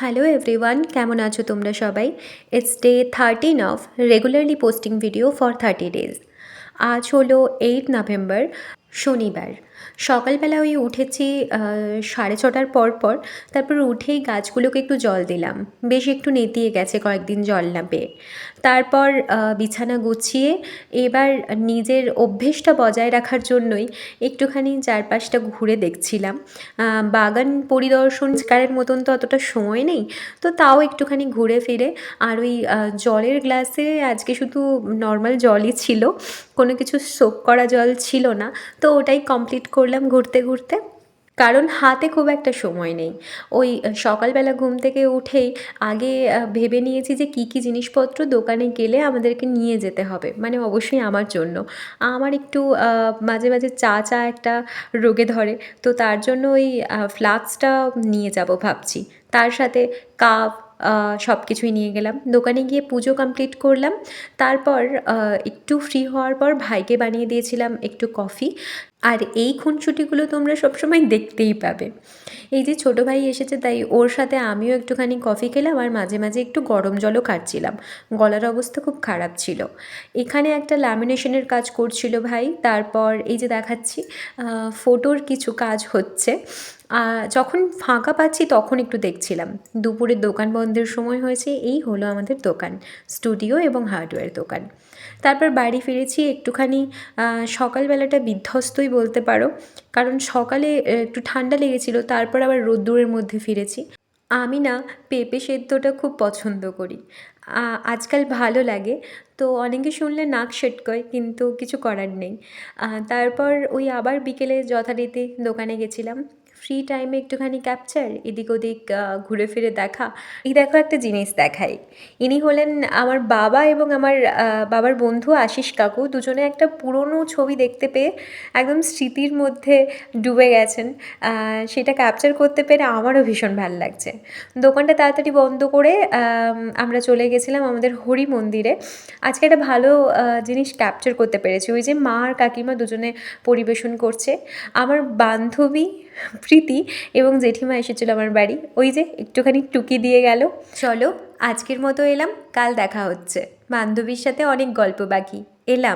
Hello everyone, কেমন আছো তোমরা সবাই? It's day 13 of regularly posting video for 30 days। আজ হলো 8 নভেম্বর, শনিবার। সকালবেলা ওই উঠেছি 6:30টার পর তারপর উঠেই গাছগুলোকে একটু জল দিলাম। বেশ একটু নেতিয়ে গেছে কয়েকদিন জল না পেয়ে। তারপর বিছানা গুছিয়ে এবার নিজের অভ্যেসটা বজায় রাখার জন্যই একটুখানি চারপাশটা ঘুরে দেখছিলাম। বাগান পরিদর্শনকারের মতন তো অতটা সময় নেই, তো তাও একটুখানি ঘুরে ফিরে আর ওই জলের গ্লাসে আজকে শুধু নর্মাল জলই ছিল, কোনো কিছু সোক করা জল ছিল না। তো ওটাই কমপ্লিট করলাম ঘুরতে ঘুরতে, কারণ হাতে খুব একটা সময় নেই। ওই সকালবেলা ঘুম থেকে উঠেই আগে ভেবে নিয়েছি যে কী কী জিনিসপত্র দোকানে গেলে আমাদেরকে নিয়ে যেতে হবে, মানে অবশ্যই আমার জন্য। আমার একটু মাঝে মাঝে চা একটা রোগে ধরে, তো তার জন্য ওই ফ্লাস্কটা নিয়ে যাব ভাবছি। তার সাথে কাপ সব কিছুই নিয়ে গেলাম। দোকানে গিয়ে পুজো কমপ্লিট করলাম। তারপর একটু ফ্রি হওয়ার পর ভাইকে বানিয়ে দিয়েছিলাম একটু কফি। আর এই খুনসুটিগুলো তোমরা সবসময় দেখতেই পাবে। এই যে ছোটো ভাই এসেছে তাই ওর সাথে আমিও একটুখানি কফি খেলাম, আর মাঝে মাঝে একটু গরম জলও খাচ্ছিলাম। গলার অবস্থা খুব খারাপ ছিল। এখানে একটা ল্যামিনেশনের কাজ করছিল ভাই। তারপর এই যে দেখাচ্ছি ফটোর কিছু কাজ হচ্ছে। যখন ফাঁকা পাচ্ছি তখন একটু দেখছিলাম। দুপুরে দোকান বন্ধের সময় হয়েছে। এই হলো আমাদের দোকান, স্টুডিও এবং হার্ডওয়্যার দোকান। তারপর বাড়ি ফিরেছি একটুখানি সকালবেলাটা বিধ্বস্তই বলতে পারো, কারণ সকালে একটু ঠান্ডা লেগেছিল, তারপর আবার রোদ্দুরের মধ্যে ফিরেছি। আমি না পেঁপে সেদ্ধটা খুব পছন্দ করি, আজকাল ভালো লাগে। তো অনেকে শুনলে নাক সেটকয়, কিন্তু কিছু করার নেই। তারপর ওই আবার বিকেলে যথারীতি দোকানে গেছিলাম। ফ্রি টাইমে একটুখানি ক্যাপচার, এদিক ওদিক ঘুরে ফিরে দেখা। এই দেখো একটা জিনিস দেখাই। ইনি হলেন আমার বাবা এবং আমার বাবার বন্ধু আশিস কাকু। দুজনে একটা পুরনো ছবি দেখতে পেয়ে একদম স্মৃতির মধ্যে ডুবে গেছেন। সেটা ক্যাপচার করতে পেরে আমারও ভীষণ ভালো লাগছে। দোকানটা তাড়াতাড়ি বন্ধ করে আমরা চলে গেছিলাম আমাদের হরি মন্দিরে। আজকে একটা ভালো জিনিস ক্যাপচার করতে পেরেছি। ওই যে মা আর কাকিমা দুজনে পরিবেশন করছে। আমার বান্ধবী প্রীতি এবং জেঠিমা এসেছিলো আমার বাড়ি। ওই যে একটুখানি টুকি দিয়ে গেল। চলো আজকের মতো এলাম, কাল দেখা হচ্ছে। বান্ধবীর সাথে অনেক গল্প বাকি। এলাম।